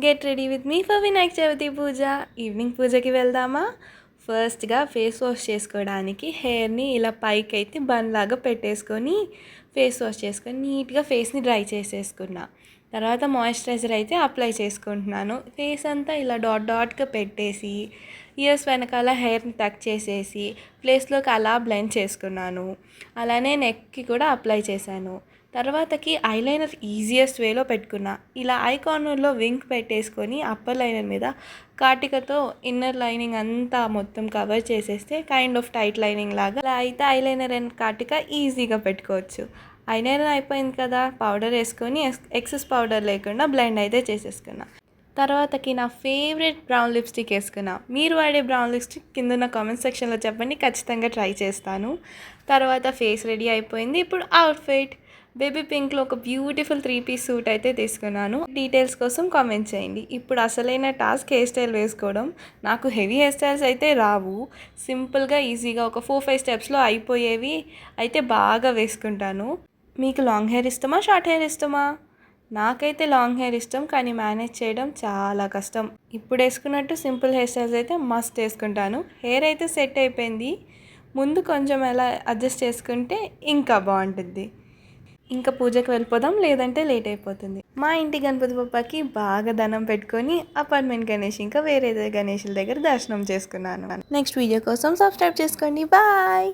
Get ready with me for Vinayaka Chavithi puja. Evening పూజకి వెళ్దామా? ఫస్ట్గా ఫేస్ వాష్ చేసుకోవడానికి హెయిర్ని ఇలా పైకి అయితే బన్ లాగా పెట్టేసుకొని ఫేస్ వాష్ చేసుకొని నీట్గా ఫేస్ని డ్రై చేసేసుకున్నా. తర్వాత మాయిశ్చరైజర్ అయితే అప్లై చేసుకుంటున్నాను. ఫేస్ అంతా ఇలా డాట్ డాట్గా పెట్టేసి ఇయర్స్ వెనకాల హెయిర్ని టక్ చేసేసి ప్లేస్లోకి అలా బ్లెండ్ చేసుకున్నాను. అలానే నెక్కి కూడా అప్లై చేశాను. తర్వాతకి ఐలైనర్ ఈజియెస్ట్ వేలో పెట్టుకున్నా. ఇలా ఐ కార్నర్లో వింక్ పెట్టేసుకొని అప్పర్ లైనర్ మీద కాటికతో ఇన్నర్ లైనింగ్ అంతా మొత్తం కవర్ చేసేస్తే కైండ్ ఆఫ్ టైట్ లైనింగ్ లాగా. అలా అయితే ఐలైనర్ అండ్ కాటిక ఈజీగా పెట్టుకోవచ్చు. ఐలైనర్ అయిపోయింది కదా, పౌడర్ వేసుకొని ఎక్సెస్ పౌడర్ లేకుండా బ్లెండ్ అయితే చేసేసుకున్నా. తర్వాతకి నా ఫేవరెట్ బ్రౌన్ లిప్స్టిక్ వేసుకున్నా. మీరు వాడే బ్రౌన్ లిప్స్టిక్ కింద నా కామెంట్ సెక్షన్లో చెప్పండి, ఖచ్చితంగా ట్రై చేస్తాను. తర్వాత ఫేస్ రెడీ అయిపోయింది. ఇప్పుడు అవుట్ఫిట్ బేబీ పింక్లో ఒక బ్యూటిఫుల్ 3-piece సూట్ అయితే తీసుకున్నాను. డీటెయిల్స్ కోసం కామెంట్ చేయండి. ఇప్పుడు అసలైన టాస్క్ హెయిర్ స్టైల్ వేసుకోవడం. నాకు హెవీ హెయిర్ స్టైల్స్ అయితే రావు. సింపుల్గా ఈజీగా ఒక 4-5 స్టెప్స్లో అయిపోయేవి అయితే బాగా వేసుకుంటాను. మీకు లాంగ్ హెయిర్ ఇష్టమా, షార్ట్ హెయిర్ ఇష్టమా? నాకైతే లాంగ్ హెయిర్ ఇష్టం, కానీ మేనేజ్ చేయడం చాలా కష్టం. ఇప్పుడు వేసుకున్నట్టు సింపుల్ హెయిర్ స్టైల్స్ అయితే మస్ట్ వేసుకుంటాను. హెయిర్ అయితే సెట్ అయిపోయింది. ముందు కొంచెం ఎలా అడ్జస్ట్ చేసుకుంటే ఇంకా బాగుంటుంది. ఇంకా పూజకి వెళ్ళిపోదాం, లేదంటే లేట్ అయిపోతుంది. మా ఇంటి గణపతి బప్పకి బాగా దండం పెట్టుకొని అపార్ట్మెంట్ గణేష్ ఇంకా వేరే గణేషుల దగ్గర దర్శనం చేసుకున్నాను. నెక్స్ట్ వీడియో కోసం సబ్స్క్రైబ్ చేసుకోండి. బాయ్.